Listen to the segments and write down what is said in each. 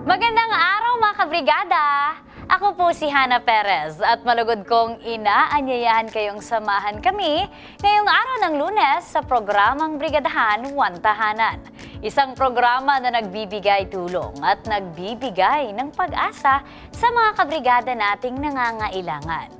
Magandang araw mga kabrigada! Ako po si Hannah Perez at malugod kong inaanyayahan kayong samahan kami ngayong araw ng Lunes sa programang Brigadahan One Tahanan. Isang programa na nagbibigay tulong at nagbibigay ng pag-asa sa mga kabrigada nating nangangailangan.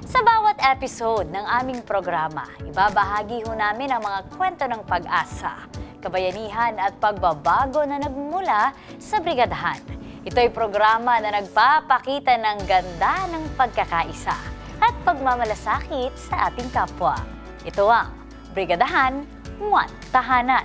Sa bawat episode ng aming programa, ibabahagi ho namin ang mga kwento ng pag-asa, kabayanihan at pagbabago na nagmula sa brigadahan. Ito'y programa na nagpapakita ng ganda ng pagkakaisa at pagmamalasakit sa ating kapwa. Ito ang Brigadahan One Tahanan.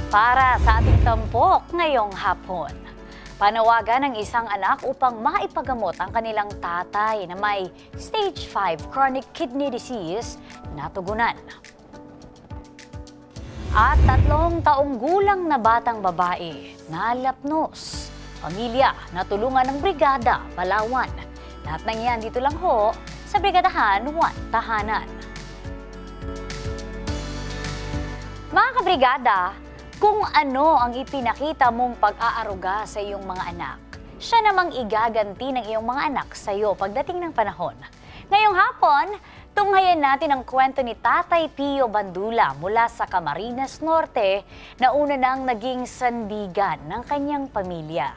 Para sa ating tampok ngayong hapon, panawagan ng isang anak upang maipagamot ang kanilang tatay na may stage 5 chronic kidney disease na tugunan. At 3 taong gulang na batang babae na lapnos. Pamilya na tulungan ng Brigada, Palawan. Lahat ng yan dito lang ho sa Brigadahan One Tahanan. Mga kabrigada, kung ano ang ipinakita mong pag-aaruga sa iyong mga anak, siya namang igaganti ng iyong mga anak sa iyo pagdating ng panahon. Ngayong hapon, tunghayan natin ang kwento ni Tatay Pio Bandula mula sa Camarines Norte na una nang naging sandigan ng kanyang pamilya.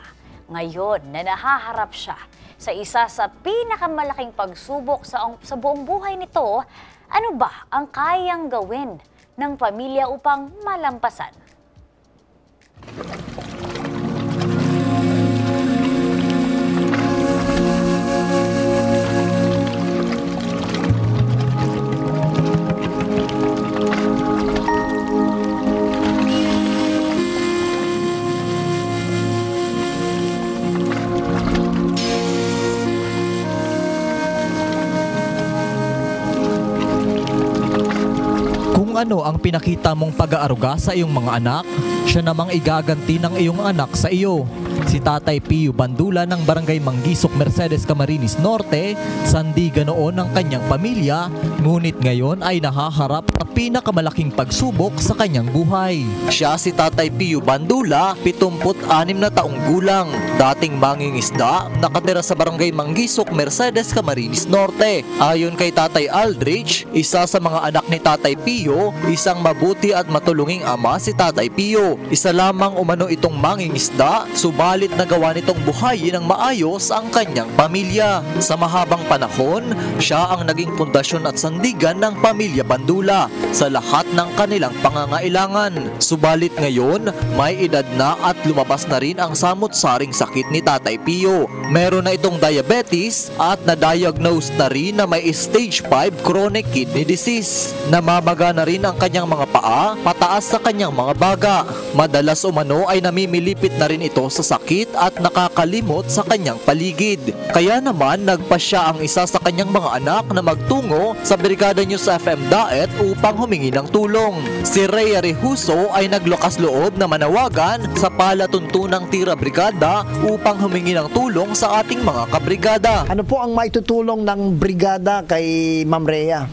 Ngayon na nahaharap siya sa isa sa pinakamalaking pagsubok sa buong buhay nito, ano ba ang kayang gawin ng pamilya upang malampasan? Kung ano ang pinakita mong pag-aaruga sa iyong mga anak, siya namang igaganti ng iyong anak sa iyo. Si Tatay Pio Bandula ng Barangay Manggisok, Mercedes, Camarines Norte, sandigan noon ng kanyang pamilya, ngunit ngayon ay nahaharap sa pinakamalaking pagsubok sa kanyang buhay. Siya si Tatay Pio Bandula, 76 na taong gulang, dating mangingisda, nakatira sa Barangay Manggisok, Mercedes, Camarines Norte. Ayon kay Tatay Aldrich, isa sa mga anak ni Tatay Pio, isang mabuti at matulunging ama si Tatay Pio. Isa lamang umano itong mangingisda, subalit nagawa nitong buhayin ng maayos ang kanyang pamilya. Sa mahabang panahon, siya ang naging pundasyon at sandigan ng pamilya Bandula sa lahat ng kanilang pangangailangan. Subalit ngayon, may edad na at lumabas na rin ang samot-saring sakit ni Tatay Pio. Meron na itong diabetes at na-diagnose na rin na may stage 5 chronic kidney disease. Namamaga na rin ang kanyang mga paa, pataas sa kanyang mga baga. Madalas umano ay namimilipit na rin ito sa sakit at nakakalimot sa kanyang paligid. Kaya naman nagpasya ang isa sa kanyang mga anak na magtungo sa Brigada News FM Daet upang humingi ng tulong. Si Rhea Rehuso ay naglakas loob na manawagan sa palatuntunang Tira Brigada upang humingi ng tulong sa ating mga kabrigada. Ano po ang maitutulong ng brigada kay Ma'am Rhea?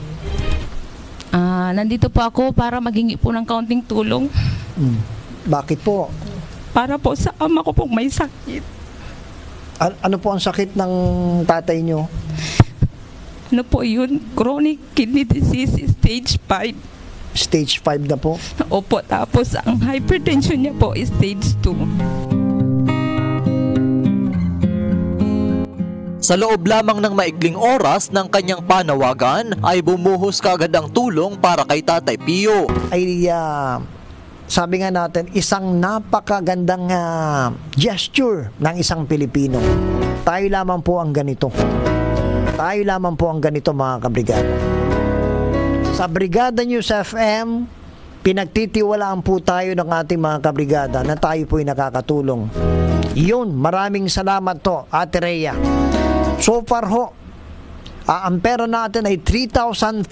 Nandito po ako para maghingi po ng kaunting tulong. Bakit po? Para po sa ama ko pong may sakit. Ano po ang sakit ng tatay nyo? Ano po yun? Chronic kidney disease stage 5. Stage 5 na po? Opo, tapos ang hypertension niya po is stage 2. Sa loob lamang ng maikling oras ng kanyang panawagan ay bumuhos kaagad ang tulong para kay Tatay Pio. Sabi nga natin, isang napakagandang gesture ng isang Pilipino. Tayo lamang po ang ganito. Tayo lamang po ang ganito, mga kabrigada. Sa Brigada News FM, pinagtitiwalaan po tayo ng ating mga kabrigada na tayo po'y nakakatulong. Yun, maraming salamat to, Ate Rhea. So far ho, Ang pera natin ay 3,523.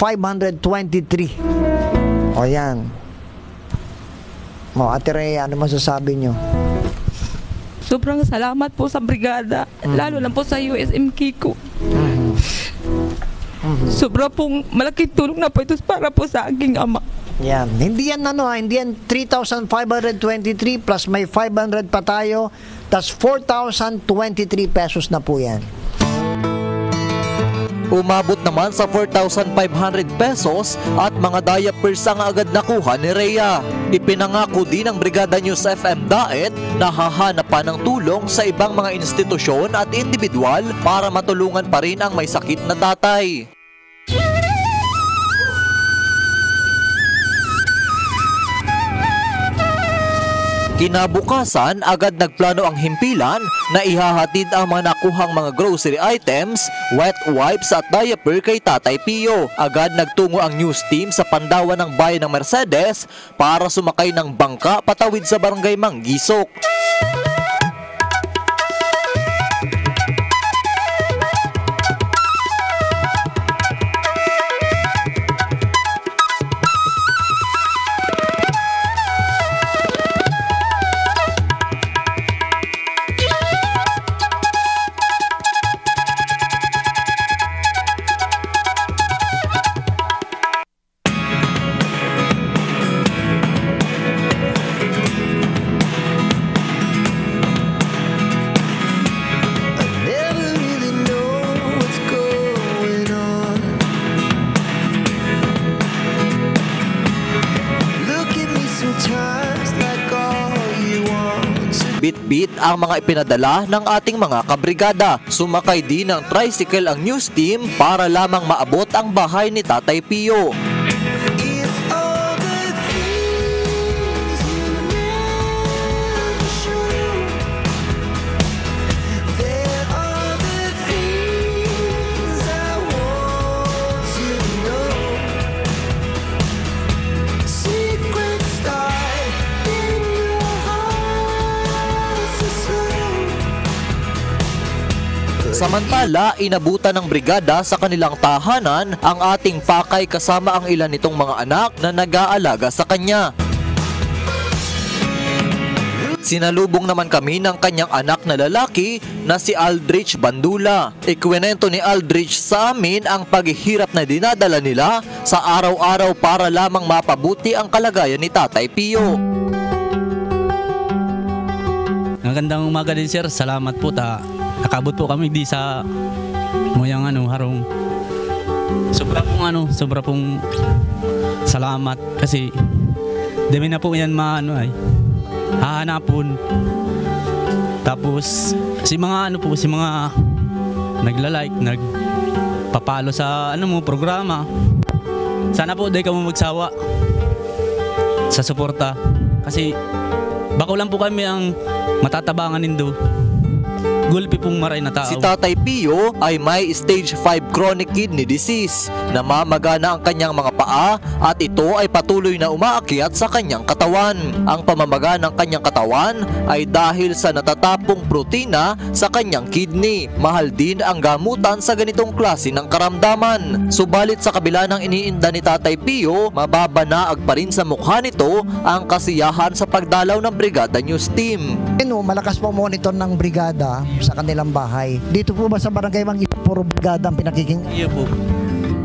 O yan. O, Ate Rhea, ano masasabi nyo? Sobrang salamat po sa brigada, lalo na po sa USM Kiko. Sobra pong malaking tulong na po ito para po sa aking ama. Yan. Hindi yan hindi yan 3,523 plus may 500 pa tayo, tas 4,023 pesos na po yan. Umabot naman sa 4,500 pesos at mga diapers ang agad nakuha ni Rhea. Ipinangako din ng Brigada News FM Daet na hahanap pa ng tulong sa ibang mga institusyon at individual para matulungan pa rin ang may sakit na tatay. Kinabukasan, agad nagplano ang himpilan na ihahatid ang mga nakuhang mga grocery items, wet wipes at diaper kay Tatay Pio. Agad nagtungo ang news team sa Pandawan ng bayan ng Mercedes para sumakay ng bangka patawid sa barangay Manggisok. Bit-bit ang mga ipinadala ng ating mga kabrigada. Sumakay din ng tricycle ang news team para lamang maabot ang bahay ni Tatay Pio. Samantala, inabutan ng brigada sa kanilang tahanan ang ating pakay kasama ang ilan nitong mga anak na nag-aalaga sa kanya. Sinalubong naman kami ng kanyang anak na lalaki na si Aldrich Bandula. Ikwento ni Aldrich sa amin ang paghihirap na dinadala nila sa araw-araw para lamang mapabuti ang kalagayan ni Tatay Pio. Magandang umaga din sir, salamat po nakabot po kami di sa moyang harong. Sobra pong salamat kasi dami na po yan hahanapon. Tapos si mga nagla-like, nagpapalo sa programa. Sana po di ka mo magsawa sa suporta kasi bako lang po kami ang matatabangan nindo. Gulpi pong maray na tao. Si Tatay Pio ay may stage 5 chronic kidney disease. Namamagana ang kanyang mga paa at ito ay patuloy na umaakyat sa kanyang katawan. Ang pamamaga ng kanyang katawan ay dahil sa natatapong protina sa kanyang kidney. Mahal din ang gamutan sa ganitong klase ng karamdaman. Subalit sa kabila ng iniinda ni Tatay Pio, mababanaag pa rin sa mukha nito ang kasiyahan sa pagdalaw ng Brigada News Team. Malakas po monitor ng brigada sa kanilang bahay. Dito po ba sa barangay Manggisok, puro brigada ang pinakiking? Iya po.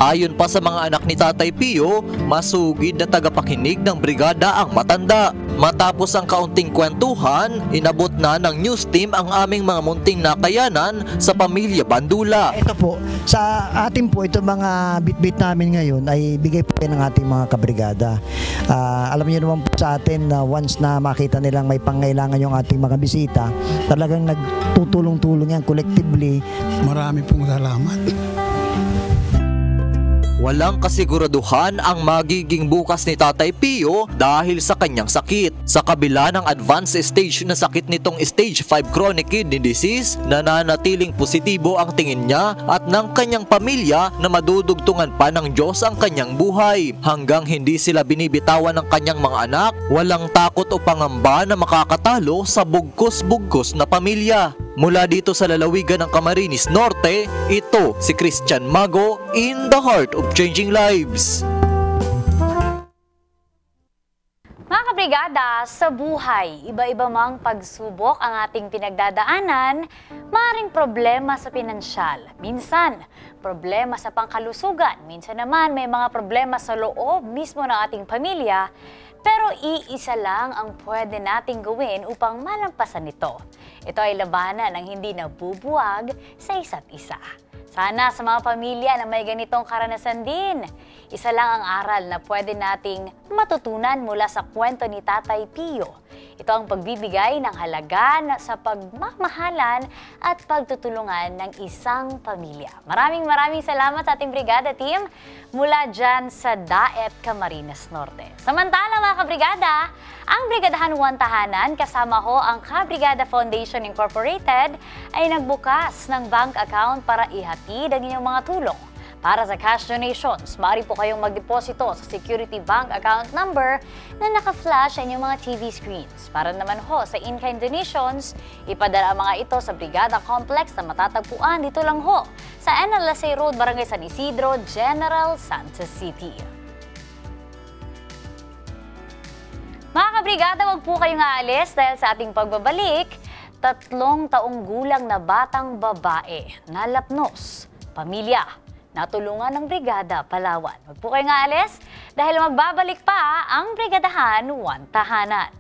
Ayon pa sa mga anak ni Tatay Pio, masugid na tagapakinig ng brigada ang matanda. Matapos ang kaunting kwentuhan, inabot na ng news team ang aming mga munting nakayanan sa pamilya Bandula. Ito po, sa atin po, ito mga bit-bit namin ngayon ay bigay po ng ating mga kabrigada. Alam niyo naman po sa atin na once na makita nilang may pangailangan yung ating mga bisita, talagang nagtutulong-tulong yan collectively. Marami pong salamat. Walang kasiguraduhan ang magiging bukas ni Tatay Pio dahil sa kanyang sakit. Sa kabila ng advanced stage na sakit nitong stage 5 chronic kidney disease, nananatiling positibo ang tingin niya at ng kanyang pamilya na madudugtungan pa ng Diyos ang kanyang buhay. Hanggang hindi sila binibitawan ng kanyang mga anak, walang takot o pangamba na makakatalo sa bugkos-bugkos na pamilya. Mula dito sa lalawigan ng Camarines Norte, ito si Christian Mago in the heart of changing lives. Mga kabrigada, sa buhay, iba-iba mang pagsubok ang ating pinagdadaanan, maaaring problema sa pinansyal, minsan problema sa pangkalusugan, minsan naman may mga problema sa loob mismo ng ating pamilya, pero iisa lang ang pwede nating gawin upang malampasan ito. Ito ay labanan ng hindi nabubuwag sa isa't isa. Sana sa mga pamilya na may ganitong karanasan din, isa lang ang aral na pwede nating matutunan mula sa kwento ni Tatay Pio. Ito ang pagbibigay ng halaga sa pagmamahalan at pagtutulungan ng isang pamilya. Maraming salamat sa ating brigada team mula dyan sa Daet, Camarines Norte. Samantala mga kabrigada, ang Brigadahan 1 Tahanan kasama ho ang Kabrigada Foundation Incorporated ay nagbukas ng bank account para ihatid ang inyong mga tulong. Para sa cash donations, maaari po kayong magdeposito sa security bank account number na naka-flash sa inyong mga TV screens. Para naman ho sa in-kind donations, ipadala ang mga ito sa Brigada Complex na matatagpuan dito lang ho sa NLSA Road, Barangay San Isidro, General Santos City. Mga kabrigada, wag po kayong aalis dahil sa ating pagbabalik, 3 taong gulang na batang babae, nalapnos, pamilya, natulungan ng Brigada Palawan. Huwag po kayong aalis dahil magbabalik pa ang Brigadahan 1 Tahanan.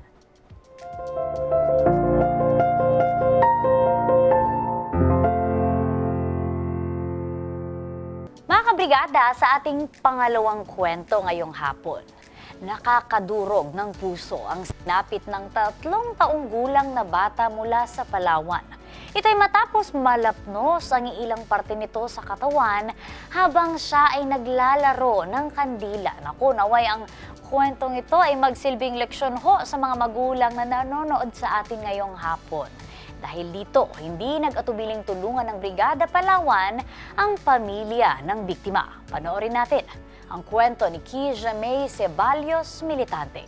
Mga kabrigada, sa ating pangalawang kwento ngayong hapon, nakakadurog ng puso ang sinapit ng 3 taong gulang na bata mula sa Palawan. Ito'y matapos malapnos ang ilang parte nito sa katawan habang siya ay naglalaro ng kandila. Naku, naway ang kwentong ito ay magsilbing leksyon ho sa mga magulang na nanonood sa atin ngayong hapon. Dahil dito, hindi nag-atubiling tulungan ng Brigada Palawan ang pamilya ng biktima. Panoorin natin ang kwento ni Kija May Ceballos Militante.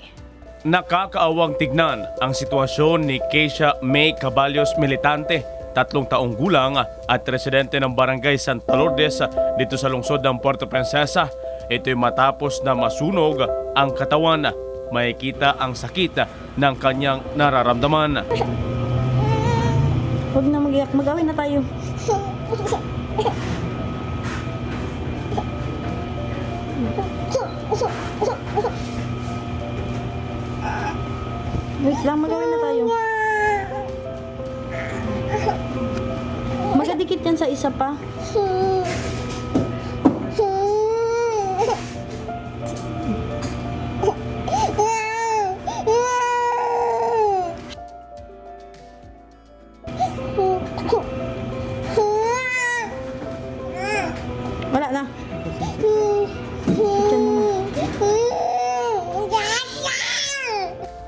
Nakakaawang tignan ang sitwasyon ni Keisha May Caballos Militante, 3 taong gulang at residente ng Barangay Santa Lourdes dito sa lungsod ng Puerto Princesa. Ito'y matapos na masunog ang katawan. Makikita ang sakit ng kanyang nararamdaman. Huwag na mag-iyak, mag-away na tayo. Wait lang, mag-away na tayo. Magkadikit yan sa isa pa. Wala na.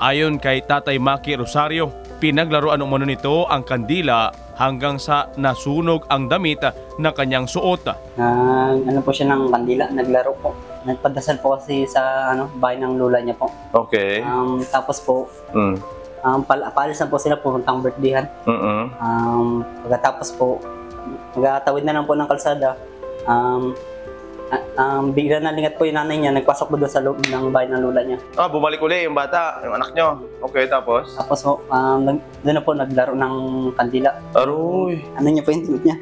Ayon kay Tatay Maki Rosario, pinaglaruan umano nito ang kandila hanggang sa nasunog ang damit na kanyang suot. Ano po siya ng kandila, naglaro po. Nagpadasal po kasi sa bahay ng lola niya po. Okay. Tapos po, paalis na po sila puntang birthdayhan. Pagkatapos po, magkatawid na lang po ng kalsada. Bigla na lingat po yung nanay niya, nagpasok po doon sa loob ng bahay ng lola niya. Bumalik uli yung bata, yung anak nyo. Okay, tapos? Tapos po, doon na po naglaro ng kandila. Aroy! Ano niya po yung timid niya?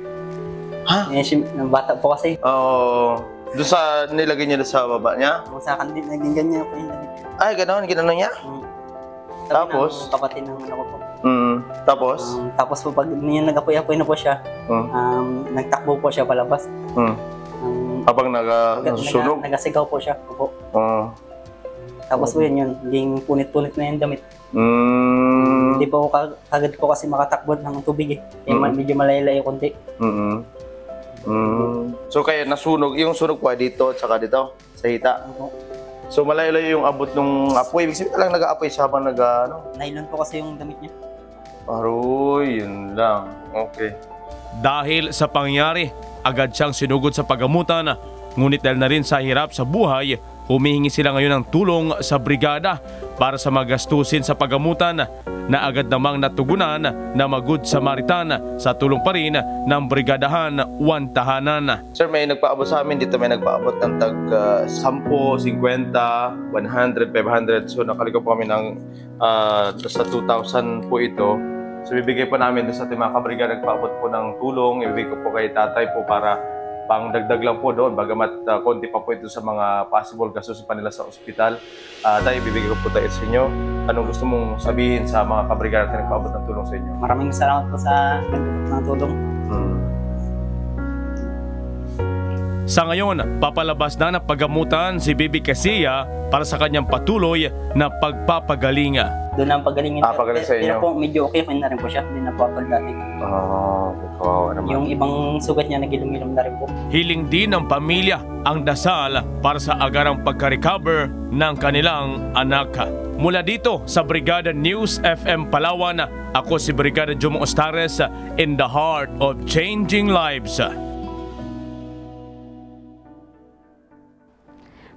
Ha? Yung bata po kasi. Oo. Doon sa nilagay niya sa baba niya? Sa kandila, naging ganyan po yung damit. Ay, gano'n niya? Tapos? Kapatid ng ano ko po. Tapos? Tapos po, pag nag-apoy-apoy na po siya, nagtakbo po siya palabas. Habang nagasunog? Nagasigaw po siya. Opo. Tapos po yun, hindi punit-punit na yung damit. Hindi po kagad po kasi makatakbo ng tubig eh. Medyo malayo-layo konti. So kaya nasunog, yung sunog po dito at saka dito, sa hita. So malayo-layo yung abot ng apoy. Ibig sabihin lang nag-aapoy siya habang Nylon po kasi yung damit niya. Aroy, yun lang. Okay. Dahil sa pangyari, agad siyang sinugod sa pagamutan. Ngunit dahil na rin sa hirap sa buhay, humihingi sila ngayon ng tulong sa brigada para sa magastusin sa paggamutan na agad namang natugunan na Good Samaritan sa tulong pa rin ng Brigadahan 1 Tahanan. Sir, may nagpaabot sa amin dito, may nagpaabot ng tag 10, 50, 100, 500. So nakaligap po kami ng sa 2,000 po ito. So bibigay po namin sa ating mga kabrigada, nagpaabot po ng tulong. Ibigay ko po kay tatay po para pang dagdag lang po doon, bagamat konti pa po ito sa mga possible gastos pa nila sa ospital. Tayo, ibibigay ko po tayo sa inyo. Anong gusto mong sabihin sa mga kabrigada na nagpaabot ng tulong sa inyo? Maraming salamat po sa nagpaabot ng tulong. Sa ngayon, papalabas na ng paggamutan si Bibi Casilla para sa kanyang patuloy na pagpapagaling. Doon ang pagalingin. Pagaling sa inyo? Pero po, medyo okay na rin po siya. Hindi na po pagdating. Yung ibang sugat niya nagilom-ilom na rin po. Hiling din ng pamilya ang dasal para sa agarang pagka-recover ng kanilang anak. Mula dito sa Brigada News FM Palawan, ako si Brigada Jomo Ostares in the heart of changing lives.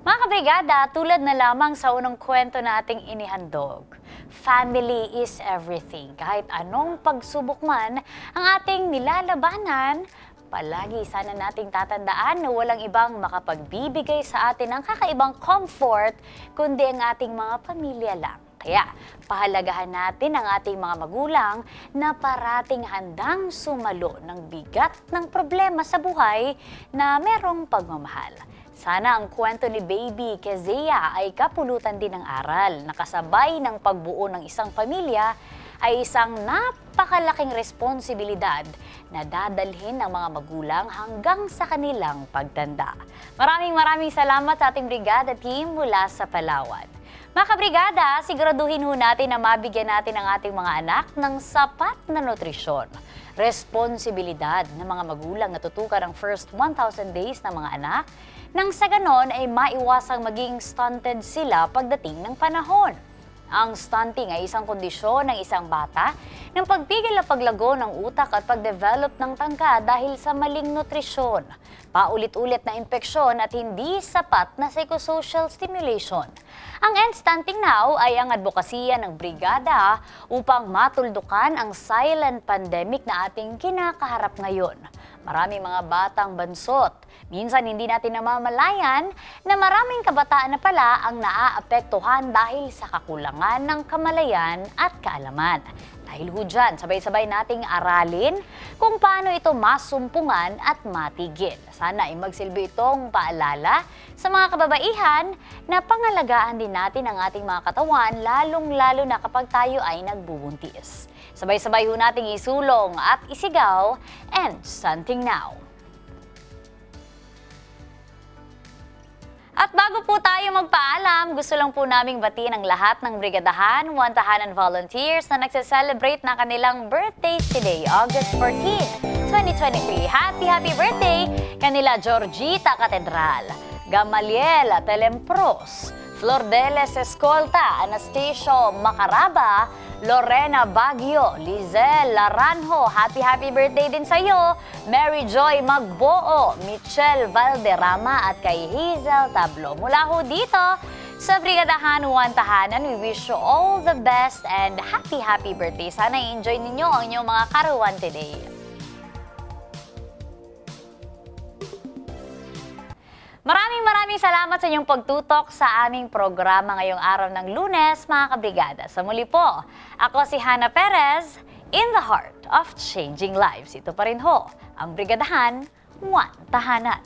Mga kabrigada, tulad na lamang sa unang kwento na ating inihandog, family is everything. Kahit anong pagsubok man ang ating nilalabanan, palagi sana nating tatandaan na walang ibang makapagbibigay sa atin ng kakaibang comfort kundi ang ating mga pamilya lang. Kaya pahalagahan natin ang ating mga magulang na parating handang sumalo ng bigat ng problema sa buhay na merong pagmamahal. Sana ang kwento ni Baby Casilla ay kapulutan din ng aral na kasabay ng pagbuo ng isang pamilya ay isang napakalaking responsibilidad na dadalhin ng mga magulang hanggang sa kanilang pagtanda. Maraming salamat sa ating brigada team mula sa Palawan. Mga kabrigada, siguraduhin ho natin na mabigyan natin ang ating mga anak ng sapat na nutrisyon. Responsibilidad ng mga magulang na tutukan ang first 1,000 days ng mga anak nang sa ganon ay maiwasang maging stunted sila pagdating ng panahon. Ang stunting ay isang kondisyon ng isang bata ng pagpigil na paglago ng utak at pagdevelop ng tangka dahil sa maling nutrisyon, paulit-ulit na impeksyon at hindi sapat na psychosocial stimulation. Ang End Stunting Now ay ang advokasya ng brigada upang matuldukan ang silent pandemic na ating kinakaharap ngayon. Maraming mga batang bansot. Minsan hindi natin namamalayan na maraming kabataan na pala ang naaapektuhan dahil sa kakulangan ng kamalayan at kaalaman. Dahil ho dyan, sabay-sabay nating aralin kung paano ito masumpungan at matigil. Sana ay magsilbi itong paalala sa mga kababaihan na pangalagaan din natin ang ating mga katawan, lalong-lalo na kapag tayo ay nagbubuntis. Sabay-sabay ho nating isulong at isigaw, End Stunting Now! At bago po tayo magpaalam, gusto lang po naming batiin ang lahat ng Brigadahan 1 Tahanan volunteers na nagse-celebrate na kanilang birthdays today, August 14, 2023. Happy birthday kanila Georgita Catedral, Gamaliel Telempros, Flordeles Escolta, Anastasio Macaraba, Lorena Baguio, Lizel Laranjo, happy birthday din sa iyo, Mary Joy Magboo, Michelle Valderrama at kay Hazel Tablo. Mula ho dito sa Brigadahan 1 Tahanan, we wish you all the best and happy birthday. Sana i-enjoy ninyo ang inyong mga karuan today. Maraming salamat sa inyong pagtutok sa aming programa ngayong araw ng Lunes, mga kabrigada. Sa muli po, ako si Hannah Perez, in the heart of changing lives. Ito pa rin ho, ang Brigadahan 1 Tahanan.